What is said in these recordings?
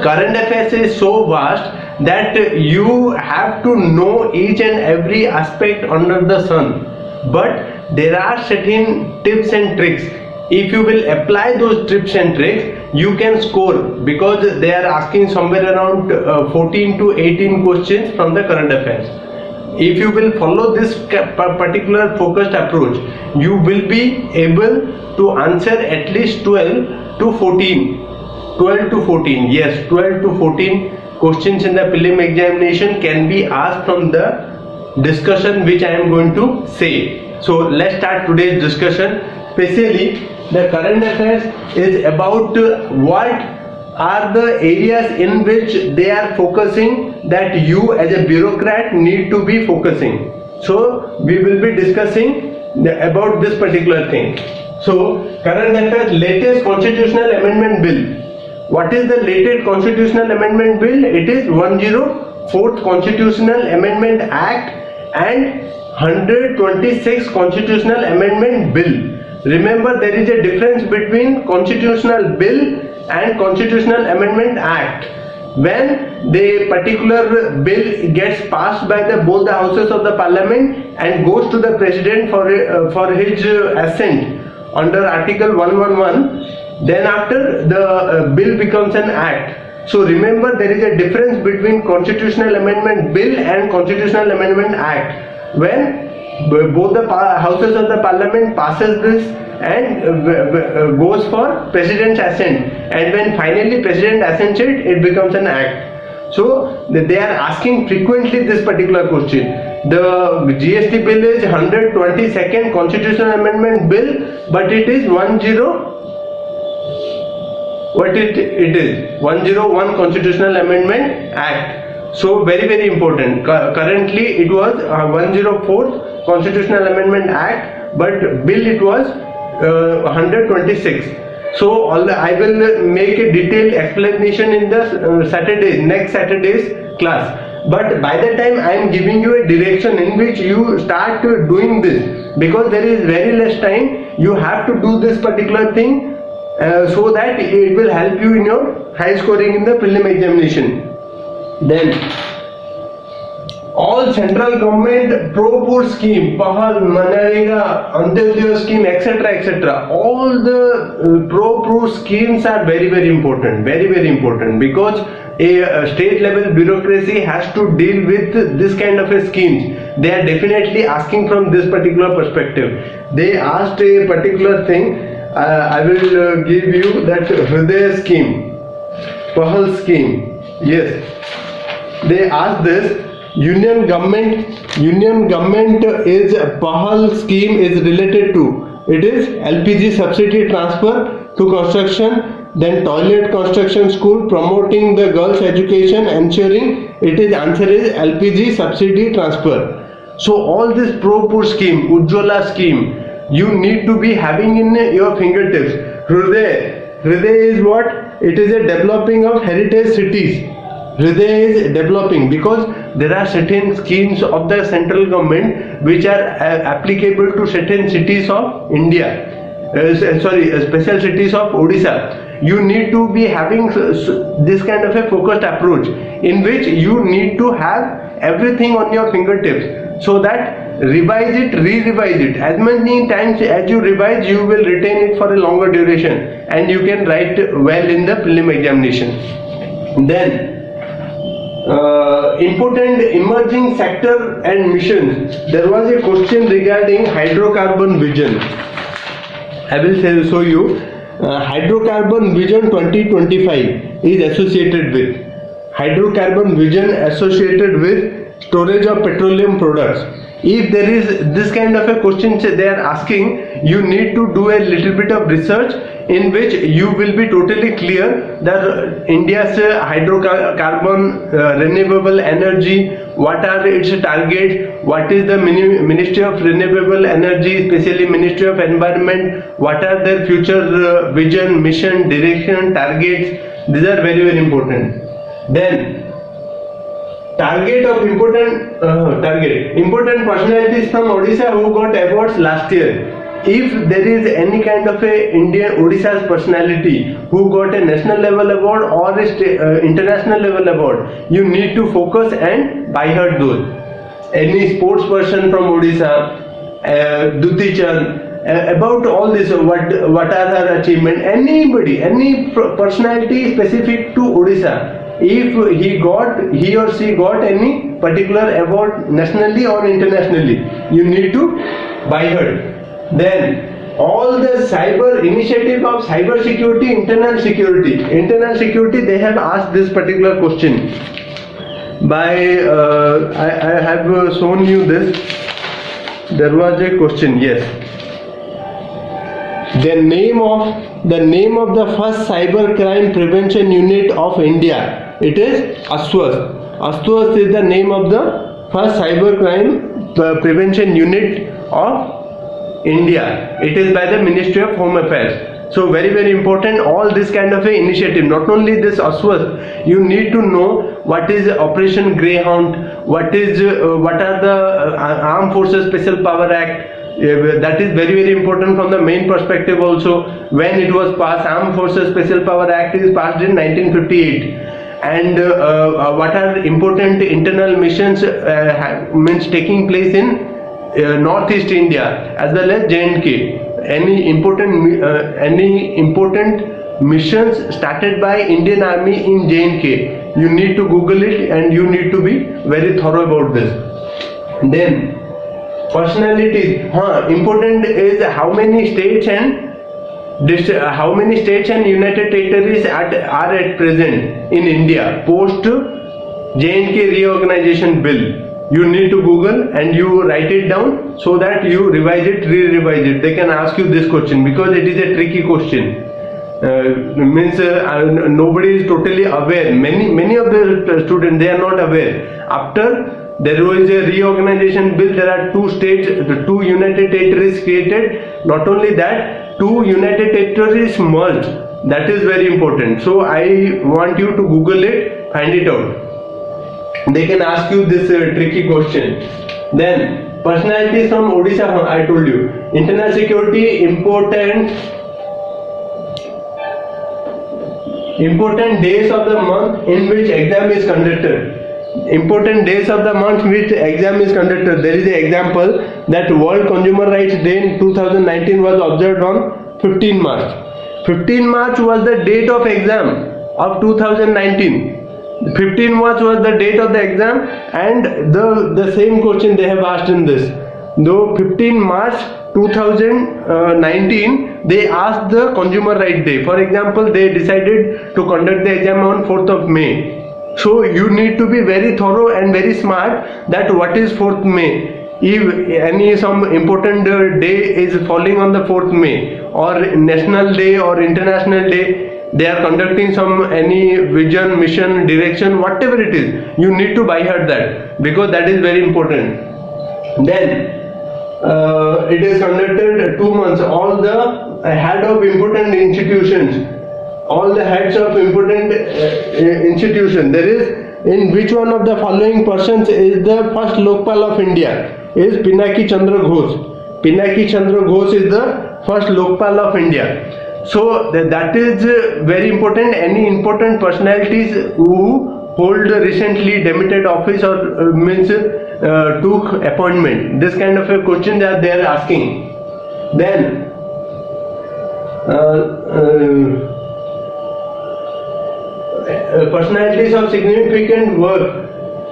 current affairs is so vast that you have to know each and every aspect under the sun, but there are certain tips and tricks. If you will apply those tips and tricks, you can score, because they are asking somewhere around 14 to 18 questions from the current affairs. If you will follow this particular focused approach, you will be able to answer at least 12 to 14, yes, 12 to 14 questions in the prelim examination can be asked from the discussion which I am going to say. So let's start today's discussion. Especially the current affairs is about what are the areas in which they are focusing that you as a bureaucrat need to be focusing. So we will be discussing about this particular thing. So current affairs, latest constitutional amendment bill. What is the latest constitutional amendment bill? It is 104th Constitutional Amendment Act and 126th Constitutional Amendment Bill. Remember, there is a difference between Constitutional Bill and Constitutional Amendment Act. When the particular bill gets passed by both the houses of the parliament and goes to the president for his assent under Article 111, then after the bill becomes an act. So remember, there is a difference between Constitutional Amendment Bill and Constitutional Amendment Act. When both the houses of the parliament passes this and goes for president's assent, and when finally president assents it, it becomes an act. So they are asking frequently this particular question. The GST bill is 122nd Constitutional Amendment Bill, but it is 101 Constitutional Amendment Act. So very important. Currently it was 104th Constitutional Amendment Act, but bill it was 126. So I will make a detailed explanation in the next Saturday's class. But by the time I am giving you a direction in which you start doing this, because there is very less time, you have to do this particular thing so that it will help you in your high scoring in the prelim examination. Then all central government pro-poor scheme, Pahal, Manrega, Antyodaya scheme, etc. all the pro-poor schemes are very important, because a state level bureaucracy has to deal with this kind of a schemes. They are definitely asking from this particular perspective. They asked a particular thing. I will give you that Hridaya scheme, Pahal scheme. Yes, they asked this. Union government is Pahal scheme is related to. It is LPG subsidy transfer to construction, then toilet construction school, promoting the girls' education, ensuring it is answer is LPG subsidy transfer. So all this pro-poor scheme, Ujjwala scheme, you need to be having in your fingertips. Hridaya is what? It is a developing of heritage cities. Hridaya is developing because there are certain schemes of the central government which are applicable to certain cities of India. Special cities of Odisha. You need to be having this kind of a focused approach in which you need to have everything on your fingertips, so that revise it, re-revise it. As many times as you revise, you will retain it for a longer duration and you can write well in the prelim examination. Then important emerging sector and missions. There was a question regarding hydrocarbon vision. I will show you. Hydrocarbon vision 2025 is associated with hydrocarbon vision associated with storage of petroleum products. If there is this kind of a question they are asking, you need to do a little bit of research in which you will be totally clear that India's hydrocarbon renewable energy, what are its targets, what is the Ministry of Renewable Energy, especially Ministry of Environment, what are their future vision, mission, direction, targets. These are very important. Then important personalities from Odisha who got awards last year. if there is any kind of a Indian Odisha's personality who got a national level award or a international level award, you need to focus and by heart those. Any sports person from Odisha, Duti Chand, about all this, what are her achievement, anybody, any personality specific to Odisha, if he or she got any particular award nationally or internationally, you need to by heart. Then all the cyber initiative of cyber security, internal security, they have asked this particular question by I have shown you this. There was a question, yes. The name of the first cyber crime prevention unit of India, it is ASWAS. ASWAS is the name of the first cyber crime prevention unit of India. It is by the Ministry of Home Affairs. So very, very important, all this kind of a initiative. Not only this ASWAS, you need to know what is Operation Greyhound, what are the Armed Forces Special Power Act. That is very, very important from the main perspective also. When it was passed, Armed Forces Special Power Act is passed in 1958. And what are important internal missions means taking place in Northeast India as well as J&K. Any important missions started by Indian Army in J&K, you need to Google it and you need to be very thorough about this. Then personalities, important is how many states and United Territories are at present in India post J&K reorganization bill. You need to Google and you write it down so that you revise it, re-revise it. They can ask you this question because it is a tricky question. Nobody is totally aware. Many of the students, they are not aware. After there was a reorganization bill, there are two states, the two United Territories created. Not only that, two United Territories merged. That is very important. So I want you to Google it, find it out. They can ask you this tricky question. Then personalities from Odisha, I told you. Internal security, important days of the month in which exam is conducted. Important days of the month which exam is conducted. There is an example that World Consumer Rights Day in 2019 was observed on 15 March. 15 March was the date of exam of 2019. 15 March was the date of the exam, and the same question they have asked in this. Though 15 March 2019 they asked the Consumer Rights Day. For example, they decided to conduct the exam on 4th of May. So you need to be very thorough and very smart that what is 4th May. If some important day is falling on the 4th May or national day or international day, they are conducting any vision, mission, direction, whatever it is, you need to by heart that because that is very important. Then it is conducted 2 months. All the head of important institutions, all the heads of important institution, there is in which one of the following persons is the first Lokpal of India? Is Pinaki Chandra Ghosh. Pinaki Chandra Ghosh is the first Lokpal of India. So that is very important. Any important personalities who hold recently demitted office or took appointment, this kind of a question that they are asking. Then personalities of significant work.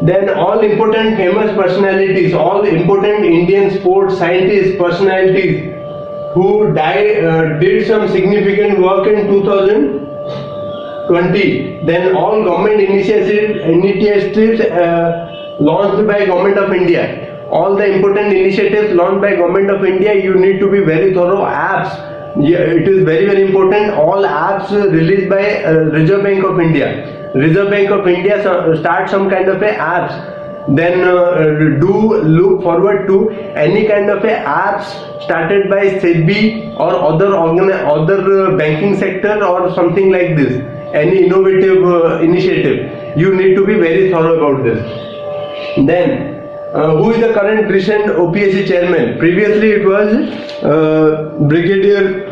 Then all important famous personalities, all important Indian sports scientists, personalities who did some significant work in 2020. Then all government initiatives launched by Government of India. All the important initiatives launched by Government of India, you need to be very thorough. Apps, it is very, very important. All apps released by Reserve Bank of India. Reserve Bank of India start some kind of apps. Then do look forward to any kind of apps started by SEBI or other banking sector or something like this. Any innovative initiative, you need to be very thorough about this. Then who is the current recent OPSC chairman? Previously it was Brigadier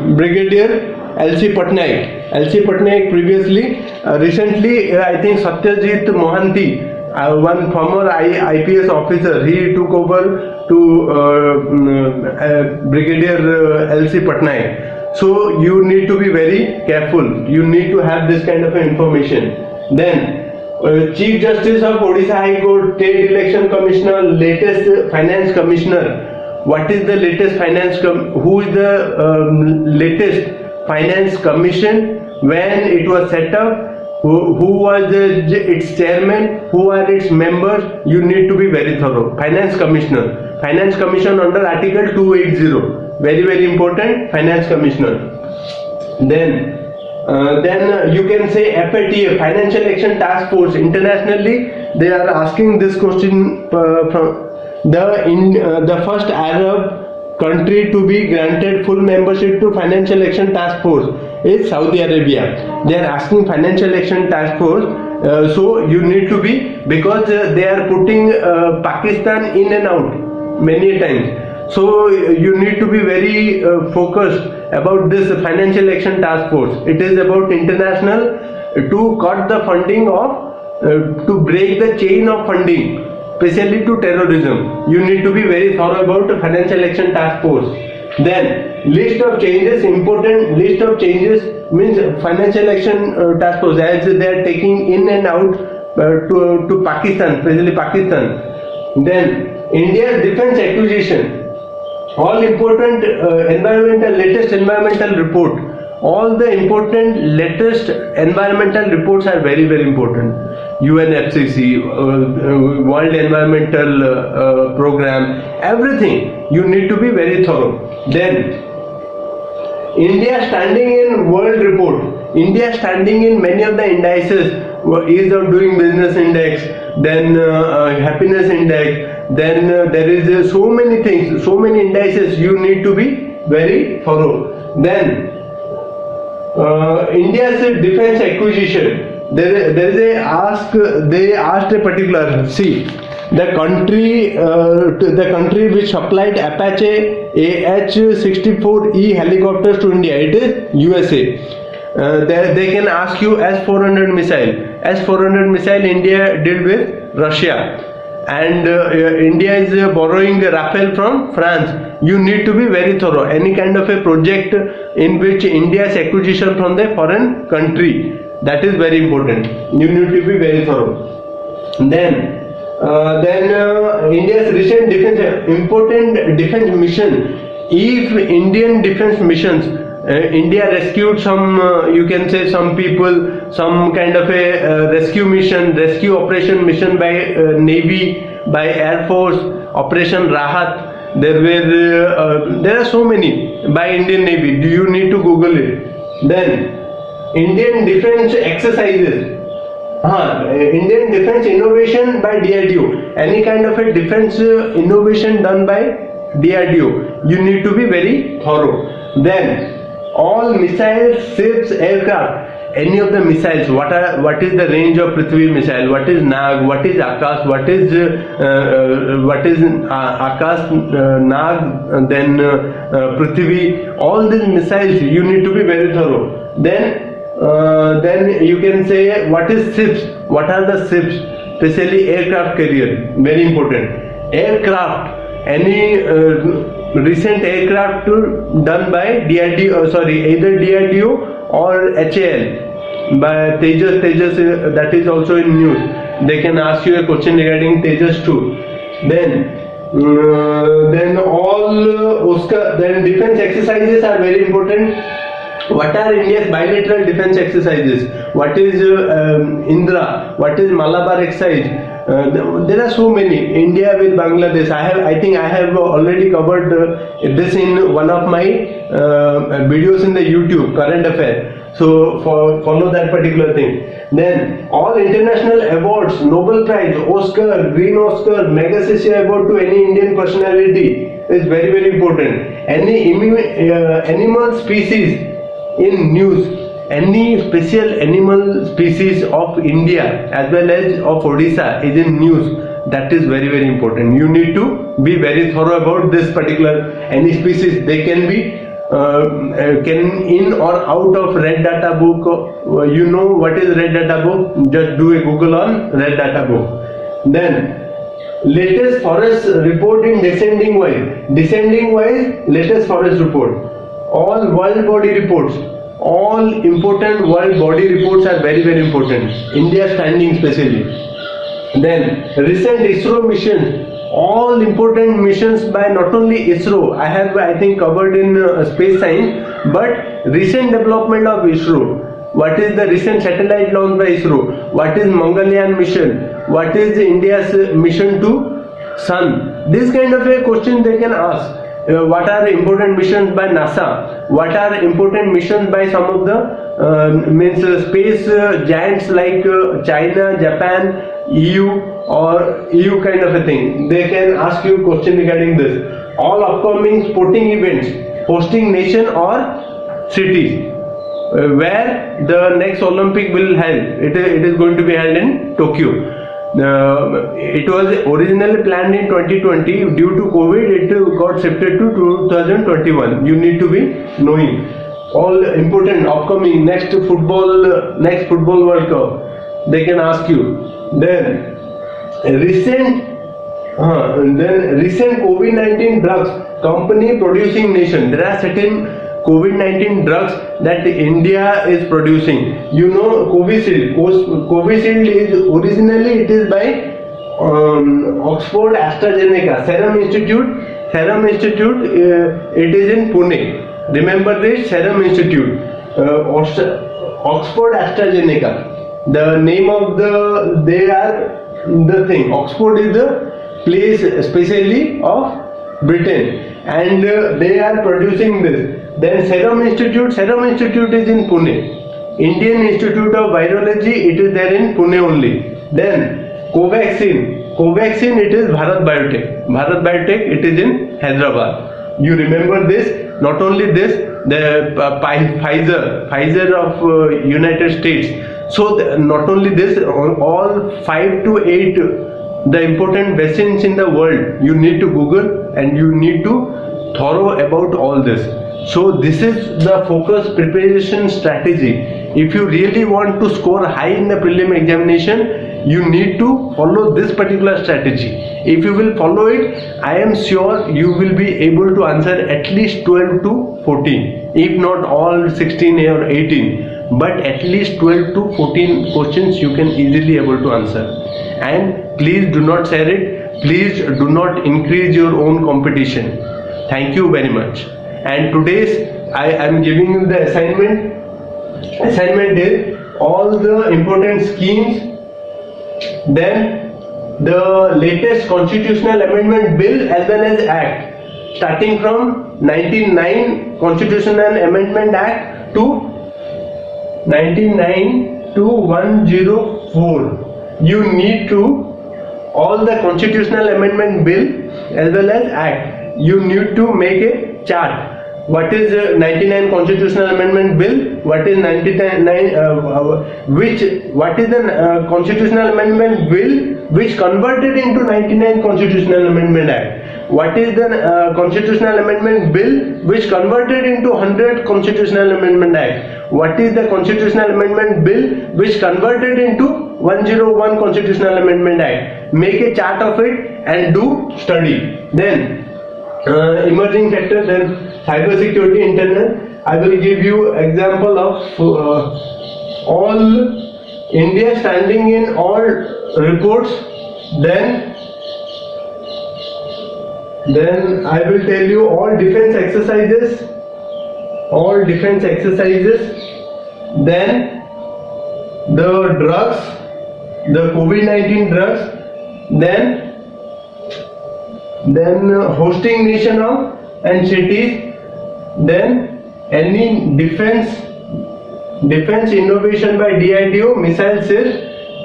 LC Patnaik. LC Patnaik previously. Recently, I think Satyajit Mohanty, one former IPS officer, he took over to Brigadier LC Patnaik. So you need to be very careful. You need to have this kind of information. Then Chief Justice of Odisha High Court, State Election Commissioner, latest Finance Commissioner. What is the latest who is the latest Finance Commission? When it was set up? Who was its chairman? Who are its members? You need to be very thorough. Finance Commissioner. Finance Commission under Article 280. Very, very important. Finance Commissioner. Then you can say FATA, Financial Action Task Force. Internationally, they are asking this question from the first Arab country to be granted full membership to Financial Action Task Force is Saudi Arabia. They are asking Financial Action Task Force. So you need to be, because they are putting Pakistan in and out many times. So you need to be very focused about this Financial Action Task Force. It is about international to cut the funding of, to break the chain of funding, especially to terrorism. You need to be very thorough about the Financial Action Task Force. Then list of changes, important list of changes means Financial Action Task Force, as they are taking in and out to Pakistan, especially Pakistan. Then India's defense acquisition. All important latest environmental report. All the important latest environmental reports are very, very important. UNFCCC, World Environmental Program, everything. You need to be very thorough. Then India standing in World Report. India standing in many of the indices, Ease of Doing Business Index, then Happiness Index. Then there is so many things, so many indices. You need to be very thorough. Then India's defense acquisition. There is a ask. They asked a particular. See, the country which supplied Apache AH-64E helicopters to India, it is USA. They can ask you S-400 missile. S-400 missile India did with Russia. And India is borrowing Rafale from France. You need to be very thorough. Any kind of a project in which India's acquisition from the foreign country, that is very important. You need to be very thorough. Then India's recent important defense mission. If Indian defense missions, India rescued some, you can say some people, some kind of a rescue mission, rescue operation mission by Navy, by Air Force, Operation Rahat. There are so many by Indian Navy. Do you need to Google it? Then Indian defense exercises. Indian defense innovation by DRDO. Any kind of a defense innovation done by DRDO. You need to be very thorough. Then all missiles, ships, aircraft, any of the missiles, what is the range of Prithvi missile, what is Nag, what is Akash, what is Akash, Nag, then Prithvi, all these missiles, you need to be very thorough. Then you can say what is ships, what are the ships, especially aircraft carrier, very important. Aircraft, any recent aircraft done by DRDO, either DRDO or HAL by Tejas, that is also in news. They can ask you a question regarding Tejas too. Then all Oscar, then defense exercises are very important. What are India's bilateral defense exercises? What is Indra? What is Malabar exercise? There are so many. India with Bangladesh. I think I have already covered this in one of my videos in the YouTube, current affair. So follow that particular thing. Then all international awards, Nobel Prize, Oscar, Green Oscar, Magsaysay award to any Indian personality is very, very important. Any animal species in news, any special animal species of India as well as of Odisha is in news. that is very very important. You need to be very thorough about this particular any species. They can be can in or out of red data book. You know what is red data book? Just do a Google on red data book. Then latest forest report in descending wise. Descending wise, latest forest report. All world body reports. All important world body reports are very very important. India standing especially. Then recent ISRO missions. All important missions by not only ISRO, I have I think covered in space science, but recent development of ISRO. What is the recent satellite launched by ISRO? What is Mangalyaan mission? What is India's mission to Sun? This kind of a question they can ask. What are important missions by NASA? What are important missions by some of the space giants like China, Japan, EU or EU kind of a thing. They can ask you question regarding this. All upcoming sporting events, hosting nation or cities, where the next Olympic will held. It is going to be held in Tokyo. It was originally planned in 2020. Due to COVID, it got shifted to 2021. You need to be knowing all important upcoming next football World Cup. They can ask you. Then recent COVID-19 drugs company producing nation. There are certain COVID-19 drugs that India is producing. You know Covishield. Covishield is originally it is by Oxford AstraZeneca. Serum Institute. It is in Pune. Remember this, Serum Institute. Oxford AstraZeneca. The name of they are the thing. Oxford is the place especially of Britain, and they are producing this. Then Serum Institute is in Pune. Indian Institute of Virology, it is there in Pune only. Then Covaxin it is Bharat Biotech it is in Hyderabad. You remember this. Not only this, the Pfizer of United States. So not only this, all 5 to 8 the important vaccines in the world you need to Google, and you need to thorough about all this. So this is the focus preparation strategy. If you really want to score high in the prelim examination, you need to follow this particular strategy. If you will follow it, I am sure you will be able to answer at least 12 to 14, if not all 16 or 18, but at least 12 to 14 questions you can easily able to answer. And please do not share it. Please do not increase your own competition. Thank you very much. And today's I am giving you the assignment. Assignment is all the important schemes, then the latest constitutional amendment bill as well as act, starting from 1909 Constitutional Amendment Act to 1909 to 104. You need to all the constitutional amendment bill as well as act. You need to make a chart. What is 99 Constitutional Amendment Bill? What is 99? What is the Constitutional Amendment Bill which converted into 99 Constitutional Amendment Act? What is the Constitutional Amendment Bill which converted into 100 Constitutional Amendment Act? What is the Constitutional Amendment Bill which converted into 101 Constitutional Amendment Act? Make a chart of it and do study. Then emerging sector, then cyber security internal. I will give you example of all India standing in all reports. Then I will tell you all defense exercises. Then the drugs, the COVID-19 drugs. Then hosting nation of and cities, then any defense innovation by DRDO, missile cells,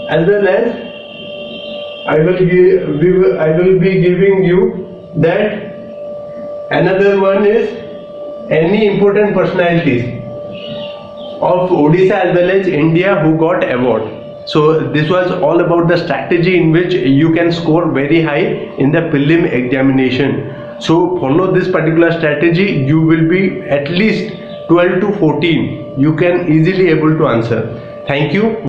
as well as I will be giving you that. Another one is any important personalities of Odisha as well as India who got award. So this was all about the strategy in which you can score very high in the prelim examination. So follow this particular strategy, you will be at least 12 to 14 you can easily able to answer. Thank you.